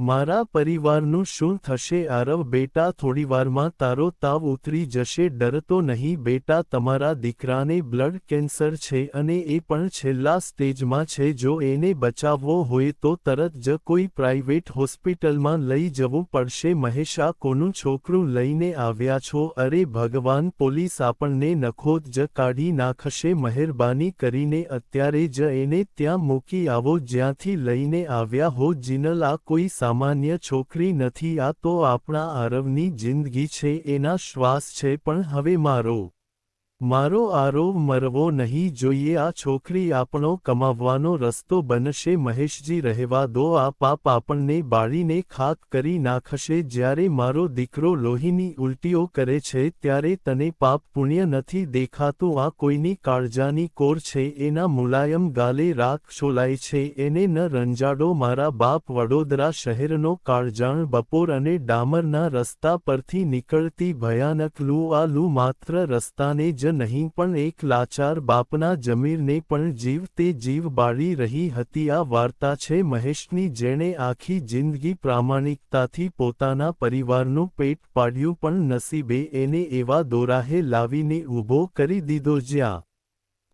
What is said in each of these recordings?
મારા પરિવારનું શું થશે? આરવ બેટા, થોડીવારમાં તારો તાવ ઉતરી જશે. ડરતો નહીં બેટા, તમારા દીકરાને બ્લડ કેન્સર છે અને એ પણ છેલ્લા સ્ટેજમાં છે. જો એને બચાવવો હોય તો તરત જ કોઈ પ્રાઇવેટ હોસ્પિટલમાં લઈ જવું પડશે. મહેશ, આ કોનું છોકરું લઈને આવ્યા છો? અરે ભગવાન, પોલીસ આપણને નખોદ જ કાઢી નાખશે. મહેરબાની કરીને અત્યારે જ એને ત્યાં મૂકી આવો જ્યાંથી લઈને આવ્યા હો. જીનલ, આ કોઈ સામાન્ય છોકરી નથી, આ તો આપણા આરવની જિંદગી છે, એના શ્વાસ છે. પણ હવે મારો આરવ મરવો નહીં જોઈએ. આ છોકરી આપણો કમાવવાનો રસ્તો બનશે. મહેશજી, રહેવા દો, આ પાપ આપણને બાળીને ખાક કરી નાખશે. જ્યારે મારો દીકરો લોહીની ઉલટીઓ કરે છે ત્યારે તને પાપ પુણ્ય નથી દેખાતું? આ કોઈની કાળજાની કોર છે, એના મુલાયમ ગાલે રાખ છોલાય છે. એને ન રંજાડો. મારા બાપ વડોદરા શહેરનો કાળજાણ બપોર અને ડામરના રસ્તા પરથી નીકળતી ભયાનક લૂ. આ લૂ માત્ર રસ્તાને જ નહીં પણ એક લાચાર બાપના જમીરને પણ જીવતે જીવ બાળી રહી હતી. આ વાર્તા છે મહેશની, જેણે આખી જિંદગી પ્રામાણિકતાથી પોતાના પરિવારનું પેટ પાડ્યું, પણ નસીબે એને એવા દોરાહે લાવીને ઊભો કરી દીધો જ્યાં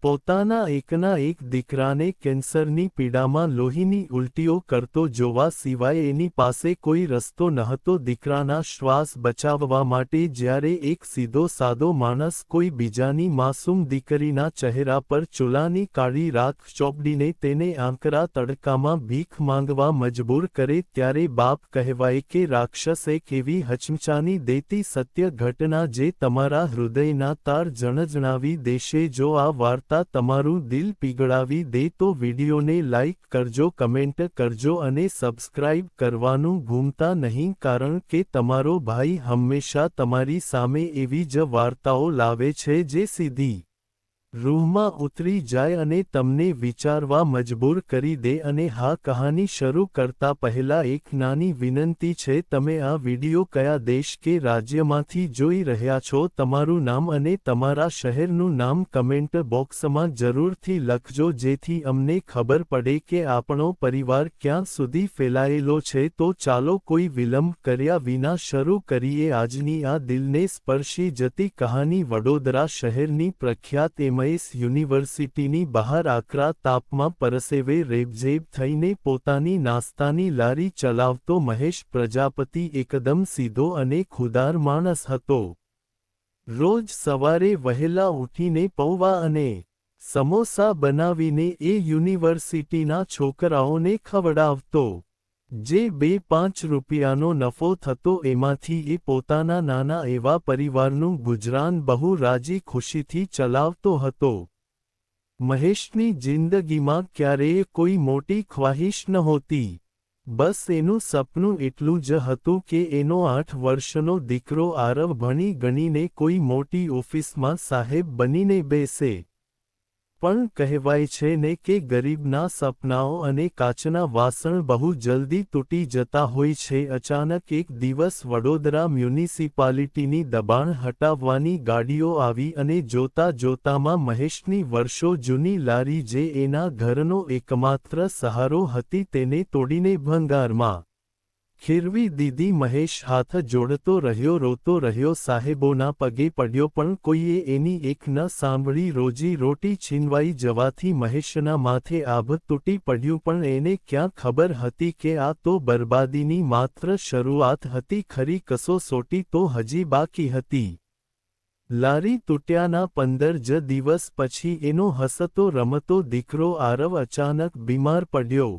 પોતાના એકના એક દીકરાને કેન્સરની પીડામાં લોહીની ઉલટીઓ કરતો જોવા સિવાય એની પાસે કોઈ રસ્તો નહોતો દીકરાના શ્વાસ બચાવવા માટે. જ્યારે એક સીધો સાદો માણસ કોઈ બીજાની માસૂમ દીકરીના ચહેરા પર ચૂલાની કાળી રાખ ચોપડીને તેને આંકરા તડકામાં ભીખ માંગવા મજબૂર કરે, ત્યારે બાપ કહેવાય કે રાક્ષસ. એક એવી હચમચાની દેતી સત્ય ઘટના જે તમારા હૃદયના તાર જણજણાવી દેશે. જો આ વાર્તા તમારું દિલ પીગળાવી દે તો વિડીયોને લાઇક કરજો, કમેન્ટ કરજો અને સબસ્ક્રાઇબ કરવાનું ભૂલતા નહીં, કારણ કે તમારો ભાઈ હંમેશા તમારી સામે એવી જ વાર્તાઓ લાવે છે જે સીધી રૂહમાં ઉતરી જાય અને તમને વિચારવા મજબૂર કરી દે. અને હા, કહાની શરૂ કરતા પહેલા એક નાની વિનંતી છે. તમે આ વિડિયો કયા દેશ કે રાજ્યમાંથી જોઈ રહ્યા છો? તમારું નામ અને તમારા શહેરનું નામ કમેન્ટ બોક્સમાં જરૂરથી લખજો, જેથી અમને ખબર પડે કે આપણો પરિવાર ક્યાં સુધી ફેલાયેલો છે. તો ચાલો કોઈ વિલંબ કર્યા વિના શરૂ કરીએ આજની આ દિલને સ્પર્શી જતી કહાની. વડોદરા શહેરની પ્રખ્યાત યુનિવર્સિટીની બહાર આકરા તાપમાં પરસેવે રેબઝેબ થઈને પોતાની નાસ્તાની લારી ચલાવતો મહેશ પ્રજાપતિ એકદમ સીધો અને ખુદાર માણસ હતો. રોજ સવારે વહેલા ઉઠીને પૌવા અને સમોસા બનાવીને એ યુનિવર્સિટીના છોકરાઓને ખવડાવતો. જે 2-5 રૂપિયાનો નફો થતો એમાંથી એ પોતાના નાના એવા પરિવારનું ગુજરાન બહુ રાજી ખુશીથી ચલાવતો હતો. મહેશની જિંદગીમાં ક્યારેય કોઈ મોટી ખ્વાહિશ નહોતી. બસ એનું સપનું એટલું જ હતું કે એનો 8 વર્ષનો દીકરો આરવ ભણી ગણીને કોઈ મોટી ઓફિસમાં સાહેબ બનીને બેસે. પણ કહેવાય છે ને કે ગરીબના સપનાઓ અને કાચના વાસણ બહુ જલ્દી તૂટી જતા હોય છે. અચાનક એક દિવસ વડોદરા મ્યુનિસિપાલિટીની દબાણ હટાવવાની ગાડીઓ આવી અને જોતા જોતામાં મહેશની વર્ષો જૂની લારી, જે એના ઘરનો એકમાત્ર સહારો હતી, તેને તોડીને ભંગારમાં ખીરવી દીધી. મહેશ હાથ જોડતો રહ્યો, રોતો રહ્યો, સાહેબોના પગે પડ્યો, પણ કોઈએ એની એક ન સાંભળી. રોજી રોટી છીનવાઈ જવાથી મહેશના માથે આભ તૂટી પડ્યું, પણ એને ક્યાં ખબર હતી કે આ તો બરબાદીની માત્ર શરૂઆત હતી. ખરી કસોટી તો હજી બાકી હતી. લારી તૂટ્યાના 15 જ દિવસ પછી એનો હસતો રમતો દીકરો આરવ અચાનક બીમાર પડ્યો.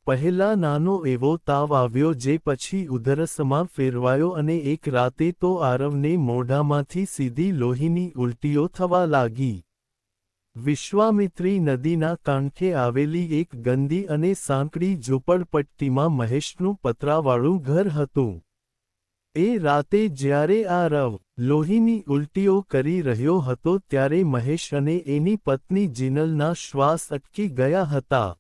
પહેલા નાનો એવો તાવ આવ્યો, જે પછી ઉધરસમાં ફેરવાયો અને એક રાતે તો આરવને મોઢામાંથી સીધી લોહીની ઉલટીઓ થવા લાગી. વિશ્વામિત્રી નદીના કાંઠે આવેલી એક ગંદી અને સાંકડી ઝૂંપડપટ્ટીમાં મહેશનું પતરાવાળું ઘર હતું. એ રાતે જ્યારે આરવ લોહીની ઉલટીઓ કરી રહ્યો હતો ત્યારે મહેશ અને એની પત્ની જીનલના શ્વાસ અટકી ગયા હતા.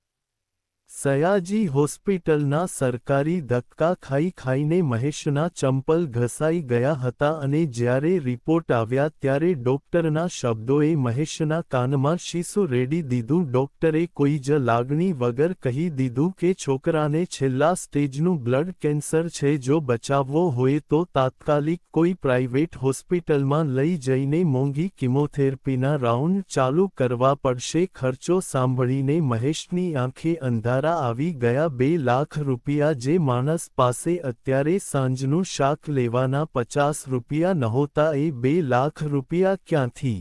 સયાજી હોસ્પિટલના સરકારી ધક્કા ખાઈને મહેશના ચંપલ ઘસાઈ ગયા હતા અને જ્યારે રિપોર્ટ આવ્યા ત્યારે ડોક્ટરના શબ્દોએ મહેશના કાનમાં શીશું રેડી દીધું. ડોક્ટરે કોઈ જ લાગણી વગર કહી દીધું કે છોકરાને છેલ્લા સ્ટેજનું બ્લડ કેન્સર છે. જો બચાવવો હોય તો તાત્કાલિક કોઈ પ્રાઇવેટ હોસ્પિટલમાં લઈ જઈને મોંઘી કિમોથેરાપીના રાઉન્ડ ચાલુ કરવા પડશે. ખર્ચો સાંભળીને મહેશની આંખે અંધારા આવી ગયા. 2 લાખ રૂપિયા જે માણસ પાસે અત્યારે સાંજનું શાક લેવાના 50 રૂપિયા નહોતા એ 2 લાખ રૂપિયા ક્યાંથી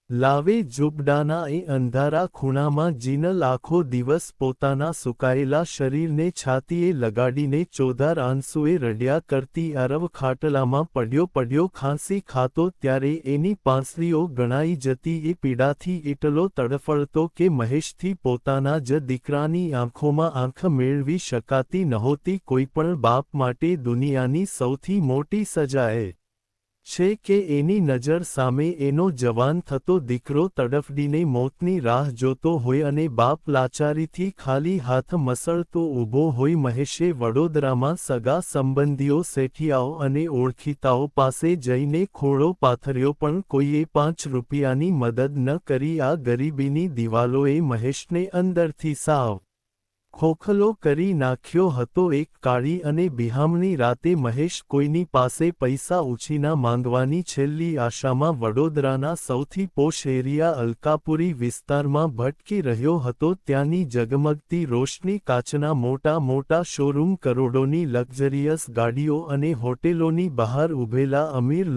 લાવે? ઝૂંપડાના એ અંધારા ખૂણામાં જીનલ આખો દિવસ પોતાના સુકાયેલા શરીરને છાતીએ લગાડીને ચોધાર આંસુએ રડ્યા કરતી. અરવ ખાટલામાં પડ્યો ખાંસી ખાતો ત્યારે એની પાંસળીઓ ગણાઈ જતી. એ પીડાથી એટલો તડફડતો કે મહેશથી પોતાના જ દીકરાની આંખોમાં આંખ મેળવી શકાતી નહોતી. કોઈપણ બાપ માટે દુનિયાની સૌથી મોટી સજા એ છે કે એની નજર સામે એનો જવાન થતો દીકરો તડફડીને મોતની રાહ જોતો હોય અને બાપ લાચારીથી ખાલી હાથ મસળતો ઊભો હોય. મહેશે વડોદરામાં સગા સંબંધીઓ, શેઠિયાઓ અને ઓળખીતાઓ પાસે જઈને ખોળો પાથર્યો પણ કોઈએ 5 રૂપિયાની મદદ ન કરી. આ ગરીબીની દિવાલોએ મહેશને અંદરથી સાવ ખોખલો કરી નાખ્યો હતો. એક કાળી અને બિહામણી રાતે મહેશ કોઈની પાસે પૈસા ઉછીના માંગવાની છેલ્લી આશામાં વડોદરાના સૌથી પોશ એરિયા અલકાપુરી વિસ્તારમાં ભટકી રહ્યો હતો. ત્યાંની ઝગમગતી રોશની, કાચના મોટા શોરૂમ, કરોડોની લક્ઝરિયસ ગાડીઓ અને હોટેલોની બહાર ઊભેલા અમીર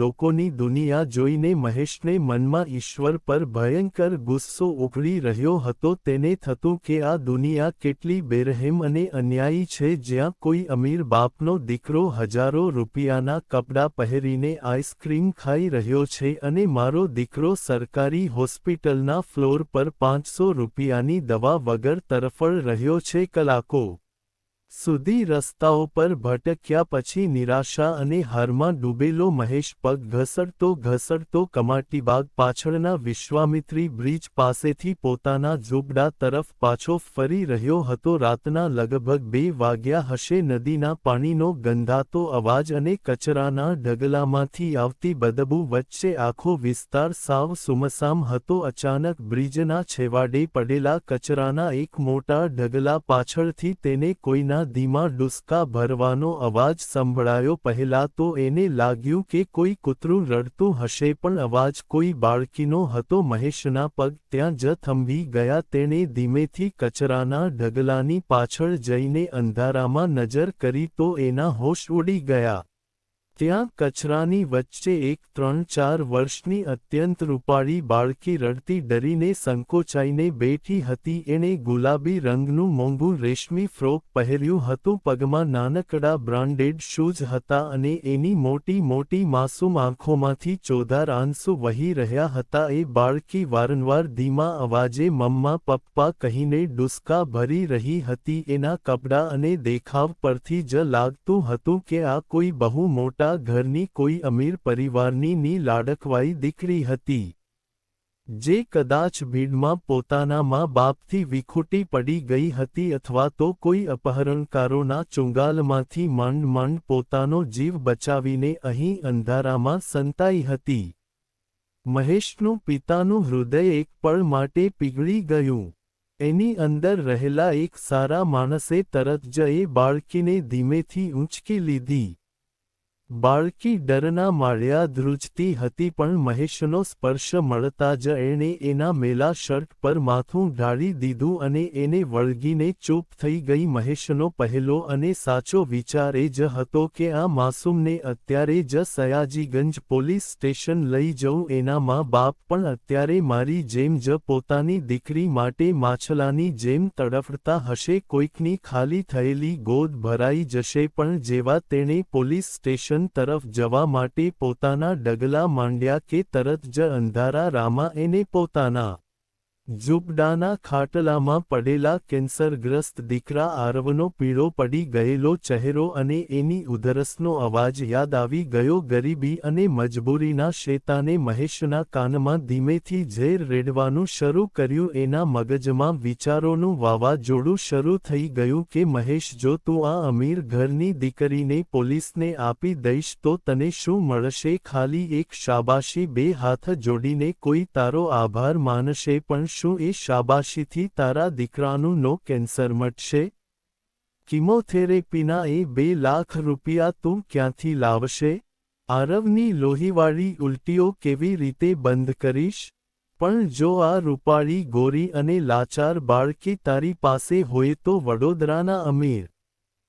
લોકોની દુનિયા જોઈને મહેશને મનમાં ઈશ્વર પર ભયંકર ગુસ્સો ઉકળી રહ્યો હતો. તેને થતું કે આ દુનિયા કેટલી બેરહેમ અને અન્યાયી છે, જ્યાં કોઈ અમીર બાપનો દીકરો હજારો રૂપિયાના કપડાં પહેરીને આઈસ્ક્રીમ ખાઈ રહ્યો છે અને મારો દીકરો સરકારી હોસ્પિટલના ફ્લોર પર 500 રૂપિયાની દવા વગર તરફડ રહ્યો છે. કલાકો સુધી રસ્તાઓ પર ભટક્યા પછી નિરાશા અને હારમાં ડૂબેલો મહેશ પગ ઘસડતો કમાટીબાગ પાછળના વિશ્વામિત્રી બ્રિજ પાસેથી પોતાના ઝૂંપડા તરફ પાછો ફરી રહ્યો હતો. રાતના લગભગ 2 વાગ્યા હશે. નદીના પાણીનો ગંધાતો અવાજ અને કચરાના ઢગલામાંથી આવતી બદબૂ વચ્ચે આખો વિસ્તાર સાવ સુમસામ હતો. અચાનક બ્રિજના છેવાડે પડેલા કચરાના એક મોટા ઢગલા પાછળથી તેને કોઈના ધીમા ડૂસકા ભરવાનો અવાજ સંભળાયો. પહેલા તો એને લાગ્યું કે કોઈ કૂતરું રડતું હશે, પણ અવાજ કોઈ બાળકીનો હતો. મહેશના પગ ત્યાં જ થંભી ગયા. તેણે ધીમેથી કચરાના ઢગલાની પાછળ જઈને અંધારામાં નજર કરી તો એના હોશ ઉડી ગયા. ત્યાં કચરાની વચ્ચે એક 3-4 વર્ષની અત્યંત રૂપાળી બાળકી રડતી ડરીને સંકોચાઈને બેઠી હતી. એણે ગુલાબી રંગનું મોંઘું રેશમી ફ્રોક પહેર્યું હતું, પગમાં નાનકડા બ્રાન્ડેડ શૂઝ હતા અને એની મોટી માસૂમ આંખોમાંથી ચોધાર આંસુ વહી રહ્યા હતા. એ બાળકી વારંવાર ધીમા અવાજે મમ્મા, પપ્પા કહીને ડૂસકા ભરી રહી હતી. એના કપડાં અને દેખાવ પરથી જ લાગતું હતું કે આ કોઈ બહુ મોટા ઘરની, કોઈ અમીર પરિવારની લાડકવાઈ દીકરી હતી, જે કદાચ ભીડમાં પોતાના મા-બાપથી વિખૂટી પડી ગઈ હતી અથવા તો કોઈ અપહરણકારોના ચુંગાલમાંથી માંડ પોતાનો જીવ બચાવીને અહીં અંધારામાં સંતાઈ હતી. મહેશનું પિતાનું હૃદય એક પળ માટે પીગળી ગયું. એની અંદર રહેલા એક સારા માણસે તરત જ એ બાળકીને ધીમેથી ઊંચકી લીધી. બાળકી ડરના માળિયા ધ્રુજતી હતી, પણ મહેશનો સ્પર્શ મળતા જ એણે એના મેલા શર્ટ પર માથું ઢાળી દીધું અને એને વળગીને ચૂપ થઈ ગઈ. મહેશનો પહેલો અને સાચો વિચાર એ જ હતો કે આ માસૂમને અત્યારે જ સયાજીગંજ પોલીસ સ્ટેશન લઈ જવું. એના મા-બાપ પણ અત્યારે મારી જેમ જ પોતાની દીકરી માટે માછલાની જેમ તડફડતા હશે. કોઈકની ખાલી થયેલી ગોદ ભરાઈ જશે. પણ જેવા તેણે પોલીસ સ્ટેશન તરફ જવા માટે પોતાના ડગલા માંડ્યા કે તરત જ અંધારા રામાં એને પોતાના ઝૂંપડાના ખાટલામાં પડેલા કેન્સરગ્રસ્ત દીકરા આરવનો પીળો પડી ગયેલો ચહેરો અને એની ઉધરસનો અવાજ યાદ આવી ગયો. ગરીબી અને મજબૂરીના શેતાને મહેશના કાનમાં ધીમેથી ઝેર રેડવાનું શરૂ કર્યું. એના મગજમાં વિચારોનું વાવાઝોડું શરૂ થઈ ગયું કે મહેશ, જો તું આ અમીર ઘરની દીકરીને પોલીસને આપી દઈશ તો તને શું મળશે? ખાલી એક શાબાશી. બે હાથ જોડીને કોઈ તારો આભાર માનશે, પણ શું એ શાબાશીથી તારા દીકરાનું નો કેન્સર મટશે? કિમોથેરેપીના એ 2 લાખ રૂપિયા તું ક્યાંથી લાવશે? આરવની લોહીવાળી ઉલટીઓ કેવી રીતે બંધ કરીશ? પણ જો આ રૂપાળી, ગોરી અને લાચાર બાળકી તારી પાસે હોય તો વડોદરાના અમીર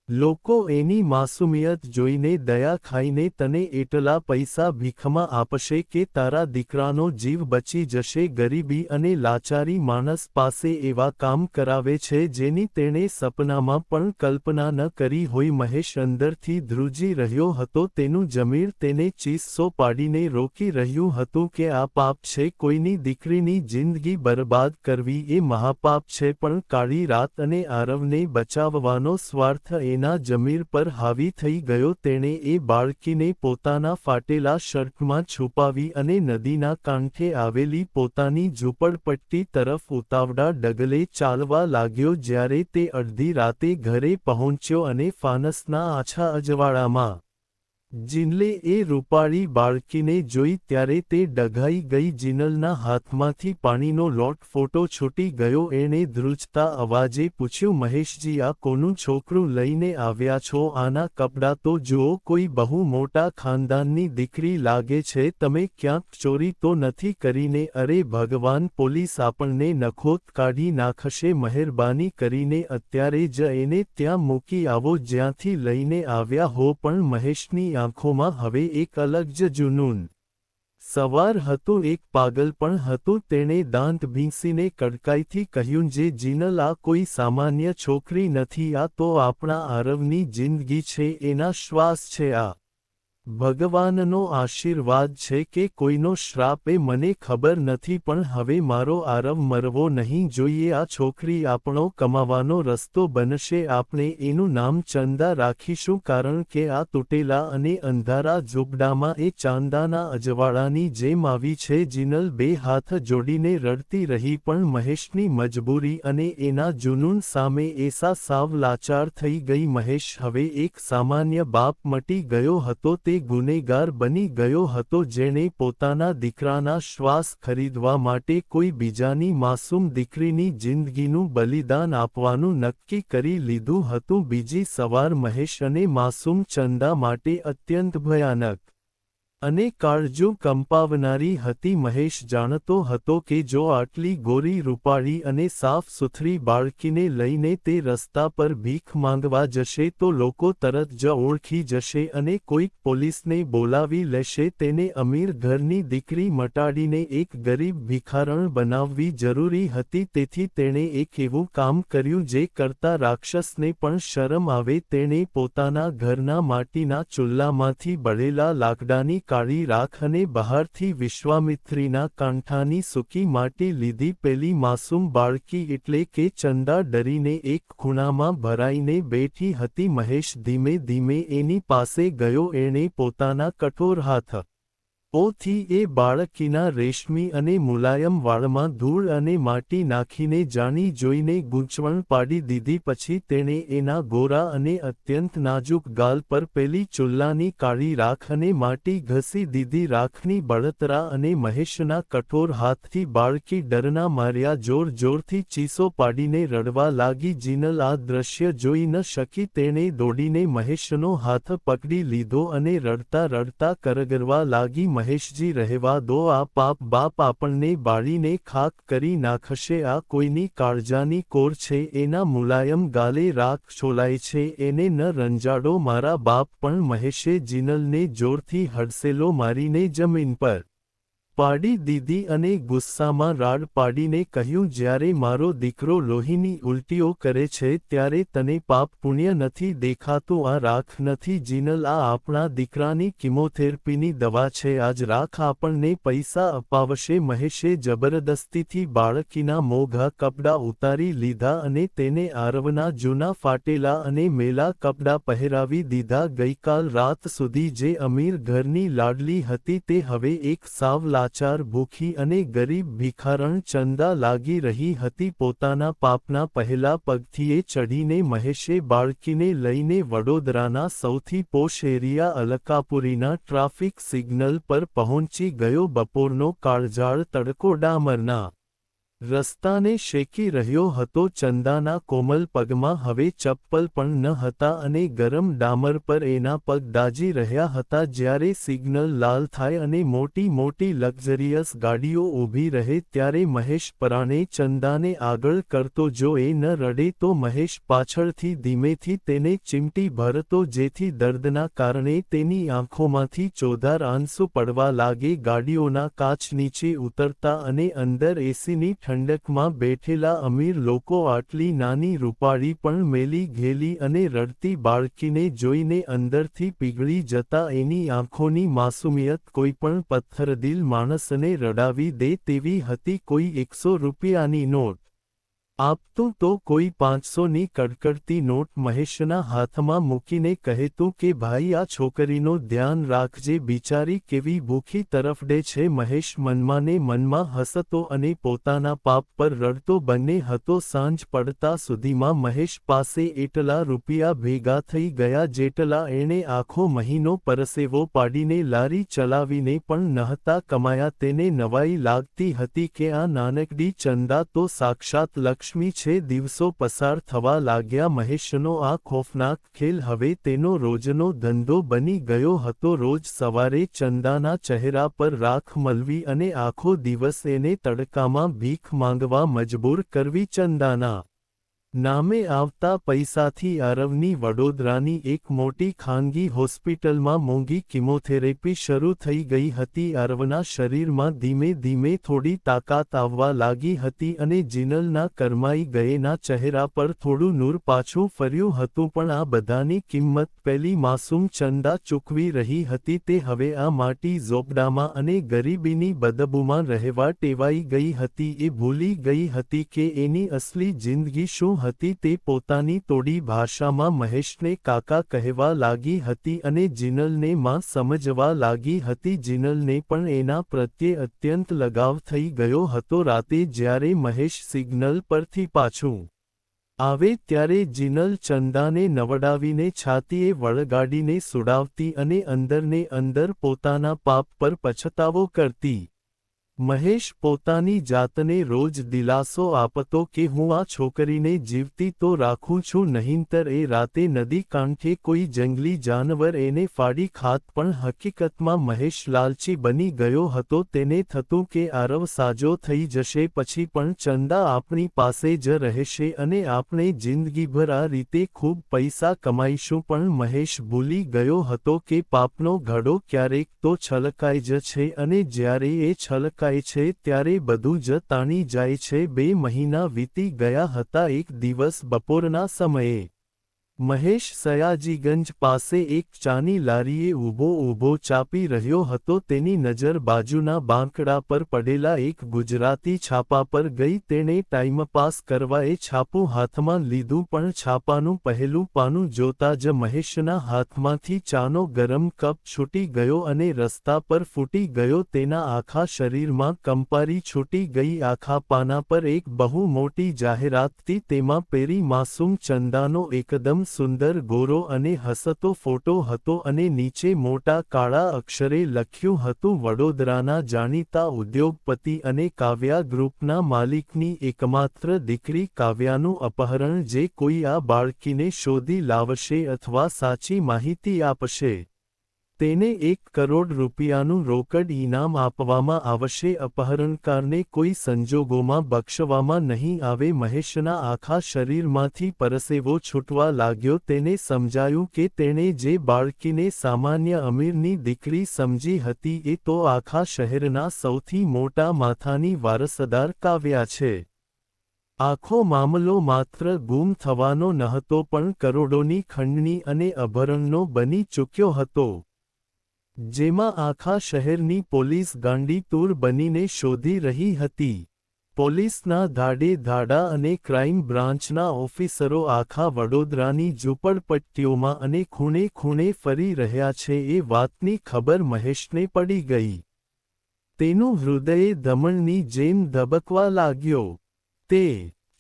લોકો એની માસુમિયત જોઈને દયા ખાઈને તને એટલા પૈસા ભીખમાં આપશે કે તારા દીકરાનો જીવ બચી જશે. ગરીબી અને લાચારી માણસ પાસે એવા કામ કરાવે છે જેની તેણે સપનામાં પણ કલ્પના ન કરી હોય. મહેશ અંદરથી ધ્રુજી રહ્યો હતો. તેનું જમીર તેને ચીસો પાડીને રોકી રહ્યું હતું કે આ પાપ છે. કોઈની દીકરીની જિંદગી બરબાદ કરવી એ મહાપાપ છે, પણ કાળી રાત અને આરવને બચાવવાનો સ્વાર્થ એના જમીર પર હાવી થઈ ગયો. તેણે એ બાળકીને પોતાના ફાટેલા શર્ટમાં છુપાવી અને નદીના કાંઠે આવેલી પોતાની ઝૂંપડપટ્ટી તરફ ઉતાવળા ડગલે ચાલવા લાગ્યો. જ્યારે તે અડધી રાતે ઘરે પહોંચ્યો અને ફાનસના આછા અજવાળામાં જીનલે એ રૂપાળી બાળકીને જોઈ ત્યારે તે ડઘાઈ ગઈ. જીનલના હાથમાંથી પાણીનો લોટ ફોટો છૂટી ગયો. એણે ધ્રુજતા અવાજે પૂછ્યું, મહેશજી, આ કોનું છોકરું લઈને આવ્યા છો? આના કપડાં તો જુઓ, કોઈ બહુ મોટા ખાનદાનની દીકરી લાગે છે. તમે ક્યાંક ચોરી તો નથી કરીને? અરે ભગવાન, પોલીસ આપણને નખોત કાઢી નાખશે. મહેરબાની કરીને અત્યારે જ એને ત્યાં મૂકી આવો જ્યાંથી લઈને આવ્યા હો. પણ મહેશની આંખોમાં હવે એક અલગ જ જુનૂન સવાર હતું, એક પાગલપણ હતું. તેણે દાંત ભીંસીને કડકાઈથી કહ્યું, જે જીનલ, આ કોઈ સામાન્ય છોકરી નથી. આ તો આપણા આરવની જિંદગી છે, એના શ્વાસ છે. આ ભગવાનનો આશીર્વાદ છે કે કોઈનો શ્રાપ એ મને ખબર નથી, પણ હવે મારો આરવ મરવો નહીં જોઈએ. આ છોકરી આપણો કમાવાનો રસ્તો બનશે. આપણે એનું નામ ચંદા રાખીશું, કારણ કે આ તૂટેલા અને અંધારા ઝૂંપડામાં એ ચાંદાના અજવાળાની જેમ આવી છે. જીનલ બે હાથ જોડીને રડતી રહી, પણ મહેશની મજબૂરી અને એના જુનૂન સામે એસા સાવ લાચાર થઈ ગઈ. મહેશ હવે એક સામાન્ય બાપ મટી ગયો હતો. તે ગુનેગાર બની ગયો હતો જેણે પોતાના દીકરાના શ્વાસ ખરીદવા માટે કોઈ બીજાની માસૂમ દીકરીની જિંદગીનું બલિદાન આપવાનું નક્કી કરી લીધું હતું. બીજી સવાર મહેશ અને માસૂમ ચંદા માટે અત્યંત ભયાનક અને કાળજું કંપાવનારી હતી. મહેશ જાણતો હતો કે જો આટલી ગોરી, રૂપાળી અને સાફ સુથરી બાળકીને લઈને તે રસ્તા પર ભીખ માંગવા જશે તો લોકો તરત જ ઓળખી જશે અને કોઈક પોલીસને બોલાવી લેશે. તેને અમીર ઘરની દીકરી મટાડીને એક ગરીબ ભિખારણ બનાવવી જરૂરી હતી. તેથી તેણે એક એવું કામ કર્યું જે કરતા રાક્ષસને પણ શરમ આવે. તેણે પોતાના ઘરના માટીના ચૂલામાંથી બળેલા લાકડાની કાળી રાખ અને બહારથી વિશ્વામિત્રીના કાંઠાની સૂકી માટી લીધી. પેલી માસૂમ બાળકી એટલે કે ચંદા ડરીને એક ખૂણામાં ભરાઈને બેઠી હતી. મહેશ ધીમે ધીમે એની પાસે ગયો. એણે પોતાના કઠોર હાથ ઓથી એ બાળકીના રેશમી અને મુલાયમ વાળમાં ધૂળ અને માટી નાખીને જાણી જોઈને ગૂંચવણ પાડી દીધી. પછી તેણે એના ગોરા અને અત્યંત નાજુક ગાલ પર પેલી ચૂલાની કાળી રાખ અને માટી ઘસી દીધી. રાખની બળતરા અને મહેશના કઠોર હાથથી બાળકી ડરના માર્યા જોર જોરથી ચીસો પાડીને રડવા લાગી. જીનલ આ દ્રશ્ય જોઈ ન શકી. તેણે દોડીને મહેશનો હાથ પકડી લીધો અને રડતા રડતા કરગરવા લાગી. મહેશજી, રહેવા દો. આ પાપ બાપ આપણને બાળીને ખાક કરી નાખશે. આ કોઈની કાળજાની કોર છે. એના મુલાયમ ગાલે રાખ છોલાય છે. એને ન રંજાડો મારા બાપ. પણ મહેશે જીનલને જોરથી હડસેલો મારીને જમીન પર પાડી દીધી અને ગુસ્સામાં રાડ પાડીને કહ્યું, જ્યારે મારો દીકરો લોહીની ઉલટીઓ કરે છે ત્યારે તને પાપ પુણ્ય નથી દેખાતું? આ રાખ નથી જીનલ, આ આપણા દીકરાની કિમોથેરપીની દવા છે. આજ રાખ આપણને પૈસા અપાવશે. મહેશે જબરદસ્તીથી બાળકીના મોઘા કપડાં ઉતારી લીધા અને તેને આરવના જૂના ફાટેલા અને મેલા કપડાં પહેરાવી દીધા. ગઈકાલ રાત સુધી જે અમીર ઘરની લાડલી હતી તે હવે એક સાવ લાચાર, ભૂખી અને ગરીબ ભિખારણ ચંદા લાગી રહી હતી. પોતાના પાપના પહેલા પગથીએ ચઢીને મહેશે બાળકીને લઈને વડોદરાના સૌથી પોશ એરિયા અલકાપુરીના ટ્રાફિક સિગ્નલ પર પહોંચી ગયો. બપોરનો કાળઝાળ તડકો ડામરના રસ્તાને શેકી રહ્યો હતો. ચંદાના કોમલ પગમાં હવે ચપ્પલ પણ ન હતા અને ગરમ ડામર પર એના પગ દાજી રહ્યા હતા. જ્યારે સિગ્નલ લાલ થાય અને મોટી મોટી લક્ઝરિયસ ગાડીઓ ઊભી રહે ત્યારે મહેશ પરાણે ચંદાને આગળ કરતો. જો એ ન રડે તો મહેશ પાછળથી ધીમેથી તેને ચીમટી ભરતો, જેથી દર્દના કારણે તેની આંખોમાંથી ચોધાર આંસુ પડવા લાગે. ગાડીઓના કાચ નીચે ઉતરતા અને અંદર એસીની ઠંડકમાં બેઠેલા અમીર લોકો આટલી નાની રૂપાળી પણ મેલી ઘેલી અને રડતી બાળકીને જોઈને અંદરથી પીગળી જતા. એની આંખોની માસુમિયત કોઈપણ પથ્થરદિલ માણસને રડાવી દે તેવી હતી. કોઈ 100 રૂપિયાની નોટ આપતું તો કોઈ 500ની કડકડતી નોટ મહેશના હાથમાં મૂકીને કહેતું કે ભાઈ આ છોકરીનો ધ્યાન રાખજે, બિચારી કેવી ભૂખી તરફડે છે. મહેશ મનમાં ને મનમાં હસતો અને પોતાના પાપ પર રડતો બંને હતો. સાંજ પડતા સુધીમાં મહેશ પાસે એટલા રૂપિયા ભેગા થઈ ગયા જેટલા એણે આખો મહિનો પરસેવો પાડીને લારી ચલાવીને પણ નહોતા કમાયા. તેને નવાઈ લાગતી હતી કે આ નાનકડી ચંદા તો સાક્ષાત લક્ષ્મી છે. દિવસો પસાર થવા લાગ્યા. મહેશનો આ ખોફનાક ખેલ હવે તેનો રોજનો ધંધો બની ગયો હતો. રોજ સવારે ચંદાના ચહેરા પર રાખ મલવી અને આખો દિવસ એને તડકામાં ભીખ માંગવા મજબૂર કરવી. ચંદાના નામે આવતા પૈસાથી આરવની વડોદરાની એક મોટી ખાનગી હોસ્પિટલમાં મોંઘી કિમોથેરેપી શરૂ થઈ ગઈ હતી. આરવના શરીરમાં ધીમે ધીમે થોડી તાકાત આવવા લાગી હતી અને જીનલના કરમાઈ ગયેના ચહેરા પર થોડું નૂર પાછું ફર્યું હતું. પણ આ બધાની કિંમત પેલી માસૂમ ચંદા ચૂકવી રહી હતી. તે હવે આ માટી ઝોપડામાં અને ગરીબીની બદબૂમાં રહેવા ટેવાઈ ગઈ હતી. એ ભૂલી ગઈ હતી કે એની અસલી જિંદગી શું હતી. તે પોતાની તોડી ભાષામાં મહેશને કાકા કહેવા લાગી હતી અને જીનલને માં સમજવા લાગી હતી. જીનલને પણ એના પ્રત્યે અત્યંત લગાવ થઈ ગયો હતો. રાતે જ્યારે મહેશ સિગ્નલ પરથી પાછું આવે ત્યારે જીનલ ચંદાને નવડાવીને છાતીએ વળગાડીને સુડાવતી અને અંદરને અંદર પોતાના પાપ પર પછતાવો કરતી. મહેશ પોતાની જાતને રોજ દિલાસો આપતો કે હું આ છોકરીને જીવતી તો રાખું છું, નહીંતર એ રાતે નદી કાંઠે કોઈ જંગલી જાનવર એને ફાડી ખાત. પણ હકીકતમાં મહેશ લાલચી બની ગયો હતો. તેને થતું કે આરવ સાજો થઈ જશે પછી પણ ચંદા આપણી પાસે જ રહેશે અને આપણે જિંદગીભર આ રીતે ખૂબ પૈસા કમાઈશું. પણ મહેશ ભૂલી ગયો હતો કે પાપનો ઘડો ક્યારેક તો છલકાય જ છે અને જ્યારે એ છલકાય છે ત્યારે બધું જ તાણી જાય છે. 2 મહિના વીતી ગયા હતા. એક દિવસ બપોરના સમયે મહેશ સયાજીગંજ પાસે એક ચાની લારીએ ઊભો ચાપી રહ્યો હતો. તેની નજર બાજુના બાંકડા પર પડેલા એક ગુજરાતી છાપા પર ગઈ. તેણે ટાઈમપાસ કરવા એ છાપું હાથમાં લીધું પણ છાપાનું પહેલું પાનું જોતા જ મહેશના હાથમાંથી ચાનો ગરમ કપ છૂટી ગયો અને રસ્તા પર ફૂટી ગયો. તેના આખા શરીરમાં કંપારી છૂટી ગઈ. આખા પાના પર એક બહુ મોટી જાહેરાતથી તેમાં પેરી માસૂમ ચંદાનો એકદમ સુંદર ગોરો અને હસતો ફોટો હતો અને નીચે મોટા કાળા અક્ષરે લખ્યું હતું, વડોદરાના જાણીતા ઉદ્યોગપતિ અને કાવ્યા ગ્રુપના માલિકની એકમાત્ર દીકરી કાવ્યાનું અપહરણ. જે કોઈ આ બાળકીને શોધી લાવશે અથવા સાચી માહિતી આપશે તેને 1 કરોડ રૂપિયાનું રોકડ ઇનામ આપવામાં આવશે. અપહરણકારને કોઈ સંજોગોમાં બક્ષવામાં નહીં આવે. મહેશના આખા શરીરમાંથી પરસેવો છૂટવા લાગ્યો. તેને સમજાયું કે તેણે જે બાળકીને સામાન્ય અમીરની દીકરી સમજી હતી એ તો આખા શહેરના સૌથી મોટા માથાની વારસદાર કાવ્યા છે. આખો મામલો માત્ર ગુમ થવાનો નહતો પણ કરોડોની ખંડણી અને અપહરણનો બની ચૂક્યો હતો, જેમાં આખા શહેરની પોલીસ ગાંડીતૂર બનીને શોધી રહી હતી. પોલીસના ધાડે ધાડા અને ક્રાઇમ બ્રાન્ચના ઓફિસરો આખા વડોદરાની ઝૂંપડપટ્ટીઓમાં અને ખૂણે ખૂણે ફરી રહ્યા છે એ વાતની ખબર મહેશને પડી ગઈ. તેનું હૃદય ધમણની જેમ ધબકવા લાગ્યો. તે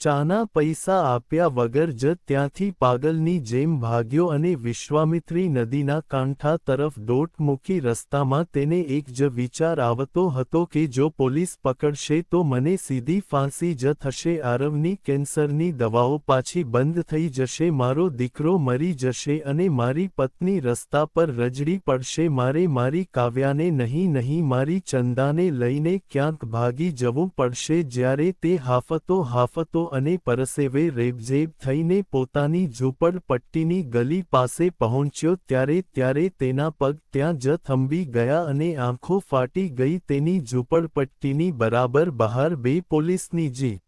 ચાના પૈસા આપ્યા વગર જ ત્યાંથી પાગલની જેમ ભાગ્યો અને વિશ્વામિત્રી નદીના કાંઠા તરફ દોટ મૂકી. રસ્તામાં તેને એક જ વિચાર આવતો હતો કે જો પોલીસ પકડશે તો મને સીધી ફાંસી જ થશે. આરવની કેન્સરની દવાઓ પાછી બંધ થઈ જશે, મારો દીકરો મરી જશે અને મારી પત્ની રસ્તા પર રજડી પડશે. મારે મારી કાવ્યાને નહીં મારી ચંદાને લઈને ક્યાંક ભાગી જવું પડશે. જ્યારે તે હાફતો અને પરસેવે રેબઝેબ થઈને પોતાની ઝૂંપડપટ્ટીની ગલી પાસે પહોંચ્યો ત્યારે તેના પગ ત્યાં જ થંભી ગયા અને આંખો ફાટી ગઈ. તેની ઝૂંપડપટ્ટીની બરાબર બહાર 2 પોલીસની જીપ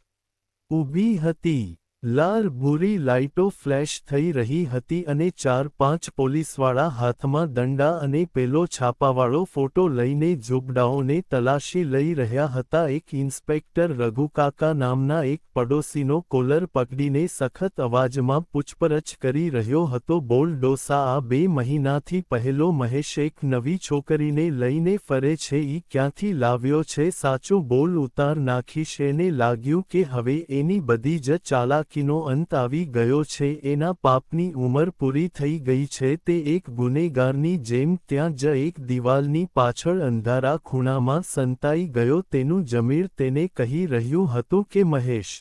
ઊભી હતી. લાલ ભૂરી લાઇટો ફ્લેશ થઈ રહી હતી અને 4-5 પોલીસવાળા હાથમાં દંડા અને પેલો છાપાવાળો ફોટો લઈને ઝૂંપડાઓને તલાશી લઈ રહ્યા હતા. એક ઇન્સ્પેક્ટર રઘુકાકા નામના એક પડોશીનો કોલર પકડીને સખત અવાજમાં પૂછપરછ કરી રહ્યો હતો. બોલ ડોસા, આ 2 મહિનાથી પહેલો મહેશ એક નવી છોકરીને લઈને ફરે છે, ઈ ક્યાંથી લાવ્યો છે? સાચું બોલ, ઉતાર નાખીશ. એને લાગ્યું કે હવે એની બધી જ ચાલાકી નો અંત આવી ગયો છે. એના પાપની ઉંમર પૂરી થઈ ગઈ છે. તે એક ગુનેગારની જેમ ત્યાં જ એક દિવાલની પાછળ અંધારા ખૂણામાં સંતાઈ ગયો. તેનું જમીર તેને કહી રહ્યું હતું કે મહેશ,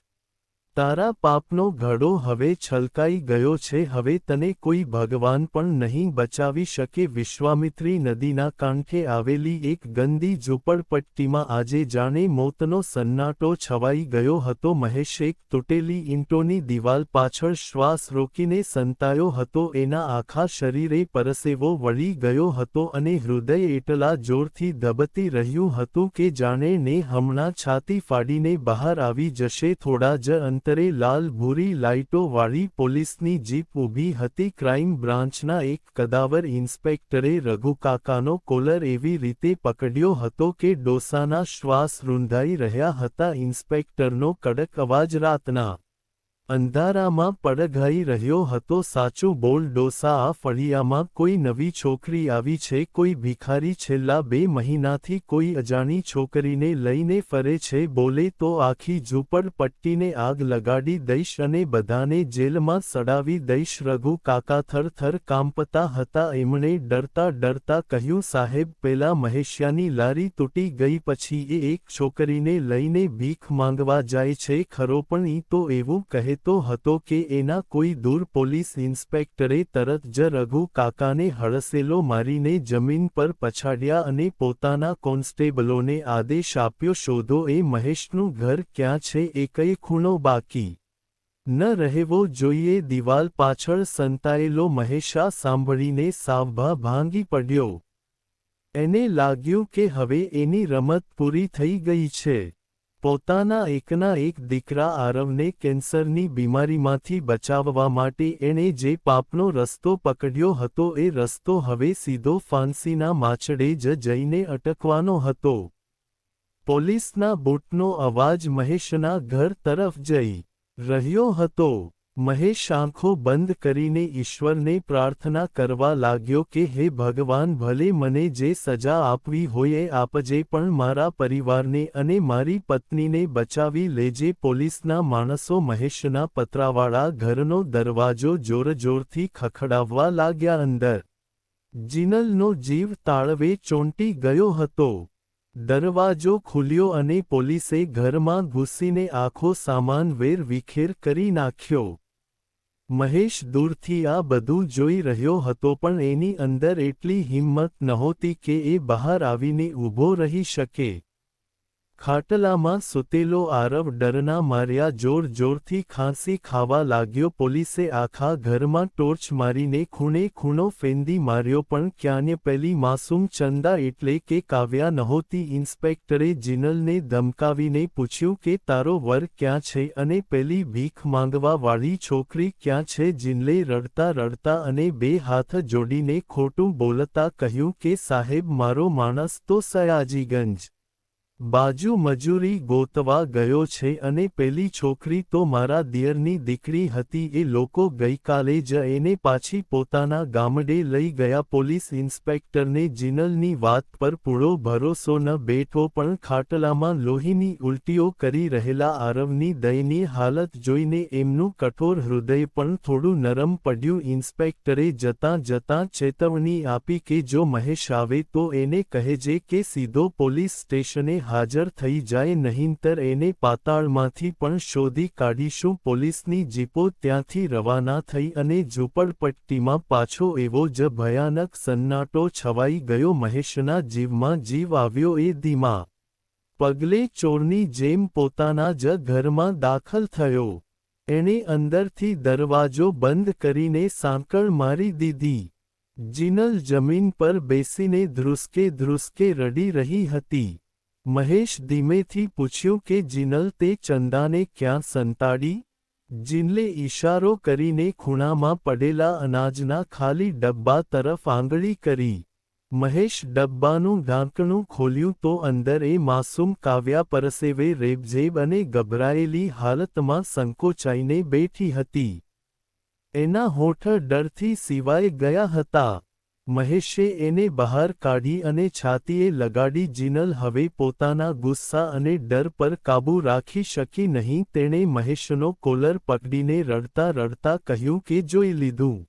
તારા પાપનો ઘડો હવે છલકાઈ ગયો છે. હવે તને કોઈ ભગવાન પણ નહીં બચાવી શકે. વિશ્વામિત્રી નદીના કાંઠે આવેલી એક ગંદી ઝૂંપડપટ્ટીમાં આજે જાણે મોતનો સન્નાટો છવાઈ ગયો હતો. મહેશ એક તૂટેલી ઈંટોની દિવાલ પાછળ શ્વાસ રોકીને સંતાયો હતો. એના આખા શરીરે પરસેવો વળી ગયો હતો અને હૃદય એટલા જોરથી ધબતી રહ્યું હતું કે જાણે ને હમણાં છાતી ફાડીને બહાર આવી જશે. થોડા જ અંતરે લાલ ભૂરી લાઇટો વાળી પોલીસની જીપ ઊભી હતી. ક્રાઇમ બ્રાન્ચના એક કદાવર ઇન્સ્પેક્ટરે રઘુકાકાનો કોલર એવી રીતે પકડ્યો હતો કે ડોસાના શ્વાસ રૂંધાઈ રહ્યા હતા. ઇન્સ્પેક્ટરનો કડક અવાજ રાતના અંધારામાં પડઘાઈ રહ્યો હતો. સાચું બોલ ડોસા, આ ફળિયામાં કોઈ નવી છોકરી આવી છે? કોઈ ભિખારી છેલ્લા 2 મહિનાથી કોઈ અજાણી છોકરીને લઈને ફરે છે? બોલે તો આખી ઝૂંપડપટ્ટીને આગ લગાડી દઈશ અને બધાને જેલમાં સડાવી દઈશ. રઘુ કાકા થરથર કાંપતા હતા. એમણે ડરતા કહ્યું, સાહેબ, પેલા મહેશિયાની લારી તૂટી ગઈ પછી એ એક છોકરીને લઈને ભીખ માંગવા જાય છે ખરો, પણ ઈ તો એવું કહે હતો કે એના કોઈ દૂર. પોલીસ ઇન્સ્પેક્ટરે તરત જ રઘુ કાકાને હળસેલો મારીને જમીન પર પછાડ્યા અને પોતાના કોન્સ્ટેબલોને આદેશ આપ્યો, શોધો એ મહેશનું ઘર ક્યાં છે. એકેય ખૂણો બાકી ન રહેવો જોઈએ. દિવાલ પાછળ સંતાયેલો મહેશ આ સાંભળીને સાવભા ભાંગી પડ્યો. એને લાગ્યું કે હવે એની રમત પૂરી થઈ ગઈ છે. પોતાના એકના એક દીકરા આરવને કેન્સરની બીમારીમાંથી બચાવવા માટે એણે જે પાપનો રસ્તો પકડ્યો હતો એ રસ્તો હવે સીધો ફાંસીના માચડે જ જઈને અટકવાનો હતો. પોલીસના બૂટનો અવાજ મહેશના ઘર તરફ જઈ રહ્યો હતો. મહેશ આંખો બંધ કરીને ઈશ્વરને પ્રાર્થના કરવા લાગ્યો કે હે ભગવાન, ભલે મને જે સજા આપવી હોય એ આપજે, પણ મારા પરિવારને અને મારી પત્નીને બચાવી લેજે. પોલીસના માણસો મહેશના પતરાવાળા ઘરનો દરવાજો જોરજોરથી ખખડાવવા લાગ્યા. અંદર જીનલનો જીવ તાળવે ચોંટી ગયો હતો. દરવાજો ખુલ્યો અને પોલીસે ઘરમાં ઘૂસીને આખો સામાન વેર વિખેર કરી નાખ્યો. મહેશ દૂરથી આ બધું જોઈ રહ્યો હતો પણ એની અંદર એટલી હિંમત નહોતી કે એ બહાર આવીને ઊભો રહી શકે. ખાટલામાં સૂતેલો આરવ ડરના માર્યા જોર જોરથી ખાંસી ખાવા લાગ્યો. પોલીસે આખા ઘરમાં ટોર્ચ મારીને ખૂણે ખૂણો ફેંદી માર્યો પણ ક્યાંય પેલી માસૂમ ચંદા એટલે કે કાવ્યા નહોતી. ઇન્સ્પેક્ટરે જિનલને ધમકાવીને પૂછ્યું કે તારો વર ક્યાં છે અને પેલી ભીખ માંગવા વાળી છોકરી ક્યાં છે. જિનલે રડતા રડતા અને બે હાથ જોડીને ખોટું બોલતા કહ્યું કે સાહેબ મારો માણસ તો સયાજીગંજ બાજુ મજૂરી ગોતવા ગયો છે અને પેલી છોકરી તો મારા દિયરની દીકરી હતી. એ લોકો ગઈકાલે જ એને પાછી પોતાના ગામડે લઈ ગયા. પોલીસ ઇન્સ્પેક્ટરને જિનલની વાત પર પૂરો ભરોસો ન બેઠો પણ ખાટલામાં લોહીની ઉલટીઓ કરી રહેલા આરવની દયનીય હાલત જોઈને એમનું કઠોર હૃદય પણ થોડું નરમ પડ્યું. ઇન્સ્પેક્ટરે જતાં જતાં ચેતવણી આપી કે જો મહેશ આવે તો એને કહેજે કે સીધો પોલીસ સ્ટેશને હાજર થઈ જાય, નહીંતર એને પાતાળમાંથી પણ શોધી કાઢીશું. પોલીસની જીપો ત્યાંથી રવાના થઈ અને ઝૂંપડપટ્ટીમાં પાછો એવો જ ભયાનક સન્નાટો છવાઈ ગયો. મહેશના જીવમાં જીવ આવ્યો. એ ધીમા પગલે ચોરની જેમ પોતાના જ ઘરમાં દાખલ થયો. એણે અંદરથી દરવાજો બંધ કરીને સાંકળ મારી દીધી. જિનલ જમીન પર બેસીને ધ્રુસકે ધ્રુસકે રડી રહી હતી. મહેશ ધીમેથી પૂછ્યું કે જિનલ તે ચંદાને ક્યાં સંતાડી? જિનલે ઈશારો કરીને ખૂણામાં પડેલા અનાજના ખાલી ડબ્બા તરફ આંગળી કરી. મહેશ ડબ્બાનું ઢાંકણું ખોલ્યું તો અંદર એ માસૂમ કાવ્યા પરસેવે રેબઝેબ અને ગભરાયેલી હાલતમાં સંકોચાઈને બેઠી હતી. એના હોઠ ડરથી સિવાય ગયા હતા. મહેશે એને બહાર કાઢી અને છાતીએ લગાડી. જિનલ હવે પોતાના ગુસ્સા અને ડર પર કાબૂ રાખી શકી નહીં. તેણે મહેશનો કોલર પકડીને રડતા રડતા કહ્યું કે જોઈ લીધું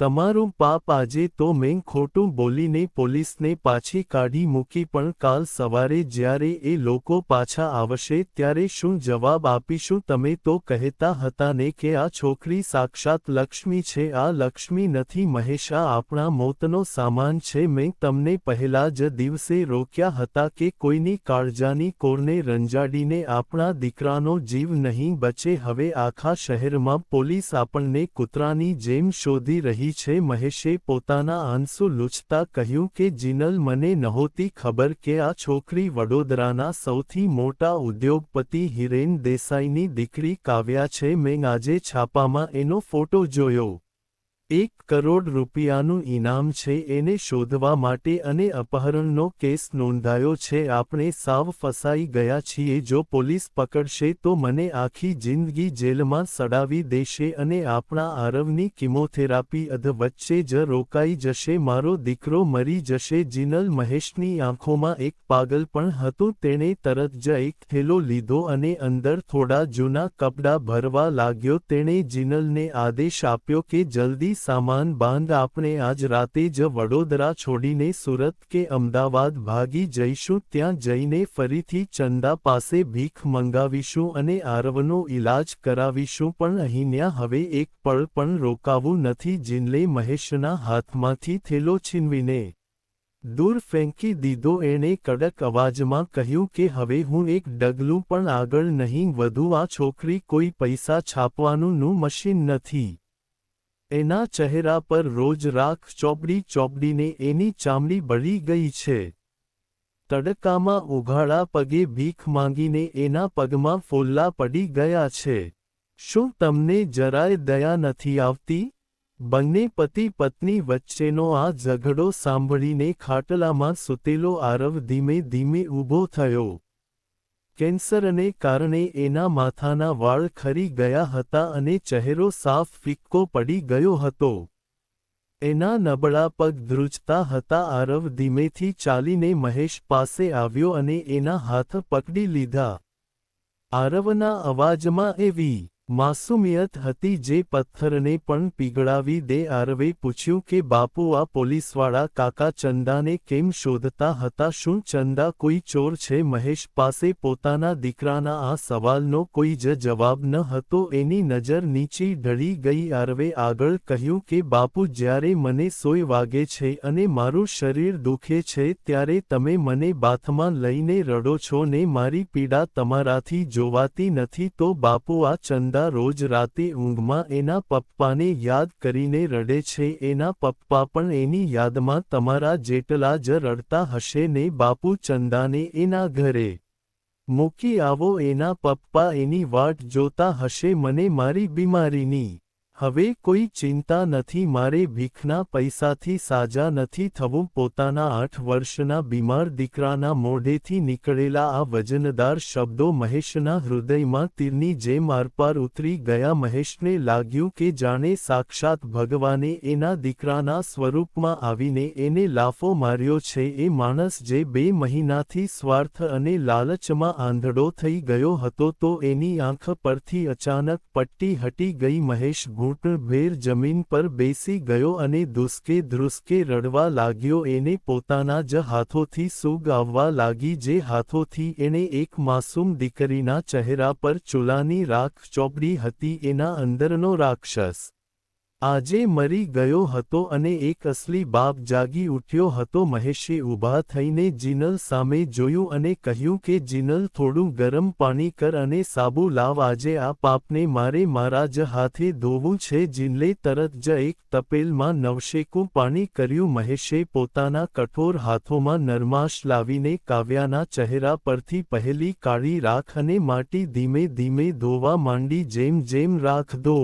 તમારું પાપ. આજે તો મેં ખોટું બોલીને પોલીસને પાછી કાઢી મૂકી, પણ કાલ સવારે જ્યારે એ લોકો પાછા આવશે ત્યારે શું જવાબ આપીશું? તમે તો કહેતા હતા ને કે આ છોકરી સાક્ષાત લક્ષ્મી છે. આ લક્ષ્મી નથી મહેશ, આ આપણા મોતનો સામાન છે. મેં તમને પહેલા જ દિવસે રોક્યા હતા કે કોઈની કાળજાની કોરને રંજાડીને આપણા દીકરાનો જીવ નહીં બચે. હવે આખા શહેરમાં પોલીસ આપણને કૂતરાની જેમ શોધી રહી છે. મહેશે પોતાના આંસુ લૂછતા કહ્યું કે જિનલ મને નહોતી ખબર કે આ છોકરી વડોદરાના સૌથી મોટા ઉદ્યોગપતિ હિરેન દેસાઈની દીકરી કાવ્યા છે. મેં આજે છાપામાં એનો ફોટો જોયો. 1 કરોડ રૂપિયાનું ઇનામ છે એને શોધવા માટે અને અપહરણનો કેસ નોંધાયો છે. આપણે સાવ ફસાઈ ગયા છીએ. જો પોલીસ પકડશે તો મને આખી જિંદગી જેલમાં સડાવી દેશે અને આપણા આરવની કિમોથેરાપી અધવચ્ચે જ રોકાઈ જશે. મારો દીકરો મરી જશે. જિનલ મહેશની આંખોમાં એક પાગલપણ હતું. તેણે તરત જ એક થેલો લીધો અને અંદર થોડા જૂના કપડાં ભરવા લાગ્યો. તેણે જિનલને આદેશ આપ્યો કે જલ્દી સામાન બાંધ, આપણે આજ રાતે જ વડોદરા છોડીને સુરત કે અમદાવાદ ભાગી જઈશું. ત્યાં જઈને ફરીથી ચંદા પાસે ભીખ મંગાવીશું અને આરવનો ઈલાજ કરાવીશું. પણ અહીંયા હવે એક પળ પણ રોકાવું નથી. જિનલે મહેશના હાથમાંથી થેલો છીનવીને દૂર ફેંકી દીધો. એણે કડક અવાજમાં કહ્યું કે હવે હું એક ડગલું પણ આગળ નહીં વધું. આ છોકરી કોઈ પૈસા છાપવાનું મશીન નથી. એના ચહેરા પર રોજ રાખ ચોપડી ચોપડીને એની ચામડી બળી ગઈ છે. તડકામાં ઉઘાડા પગે ભીખ માંગીને એના પગમાં ફોલ્લા પડી ગયા છે. શું તમને જરાય દયા નથી આવતી? બંને પતિ પત્ની વચ્ચેનો આ ઝઘડો સાંભળીને ખાટલામાં સૂતેલો આરવ ધીમે ધીમે ઊભો થયો. કેન્સરને કારણે એના માથાના વાળ ખરી ગયા હતા અને ચહેરો સાફ ફિક્કો પડી ગયો હતો. એના નબળા પગ ધ્રુજતા હતા. આરવ ધીમેથી ચાલીને મહેશ પાસે આવ્યો અને એના હાથ પકડી લીધા. આરવના અવાજમાં એવી માસુમિયત હતી જે પથ્થરને પણ પીગળાવી દે. આરવે પૂછ્યું કે બાપુ આ પોલીસવાળા કાકા ચંદાને કેમ શોધતા હતા? શું ચંદા કોઈ ચોર છે? મહેશ પાસે પોતાના દીકરાના આ સવાલનો કોઈ જ જવાબ ન હતો. એની નજર નીચી ઢળી ગઈ. આરવે આગળ કહ્યું કે બાપુ જ્યારે મને સોય વાગે છે અને મારું શરીર દુખે છે ત્યારે તમે મને બાથમાં લઈને રડો છો ને મારી પીડા તમારાથી જોવાતી નથી. તો બાપુ આ ચંદા રોજ રાતે ઊંઘમાં એના પપ્પાને યાદ કરીને રડે છે. એના પપ્પા પણ એની યાદમાં તમારા જેટલા જ રડતા હશે ને બાપુ ચંદાને એના ઘરે મૂકી આવો. એના પપ્પા એની વાટ જોતા હશે. મને મારી બીમારીની હવે કોઈ ચિંતા નથી. મારે ભીખના પૈસાથી સાજા નથી થવું. પોતાના 8 વર્ષના બીમાર દીકરાના મોઢેથી નીકળેલા આ વજનદાર શબ્દો મહેશના હૃદયમાં તીરની જેમ આરપાર ઉતરી ગયા. મહેશને લાગ્યું કે જાણે સાક્ષાત ભગવાને એના દીકરાના સ્વરૂપમાં આવીને એને લાફો માર્યો છે. એ માણસ જે 2 મહિનાથી સ્વાર્થ અને લાલચમાં આંધળો થઈ ગયો હતો તો એની આંખ પરથી અચાનક પટ્ટી હટી ગઈ. મહેશ ઘૂંટણભેર જમીન પર બેસી ગયો અને ધ્રુસકે રડવા લાગ્યો. એને પોતાના જ હાથોથી સૂગ આવવા લાગી. જે હાથોથી એણે એક માસૂમ દીકરીના ચહેરા પર ચૂલાની રાખ ચોપડી હતી એના અંદરનો રાક્ષસ આજે મરી ગયો હતો અને એક અસલી બાપ જાગી ઉઠ્યો હતો. મહેશે ઊભા થઈને જીનલ સામે જોયું અને કહ્યું કે જીનલ થોડું ગરમ પાણી કર અને સાબુ લાવ. આજે આ પાપને મારે મારા જ હાથે ધોવું છે. જીનલે તરત જ એક તપેલમાં નવશેકું પાણી કર્યું. મહેશે પોતાના કઠોર હાથોમાં નરમાશ લાવીને કાવ્યાના ચહેરા પરથી પહેલી કાળી રાખ અને માટી ધીમે ધીમે ધોવા માંડી. જેમ જેમ રાખ ધો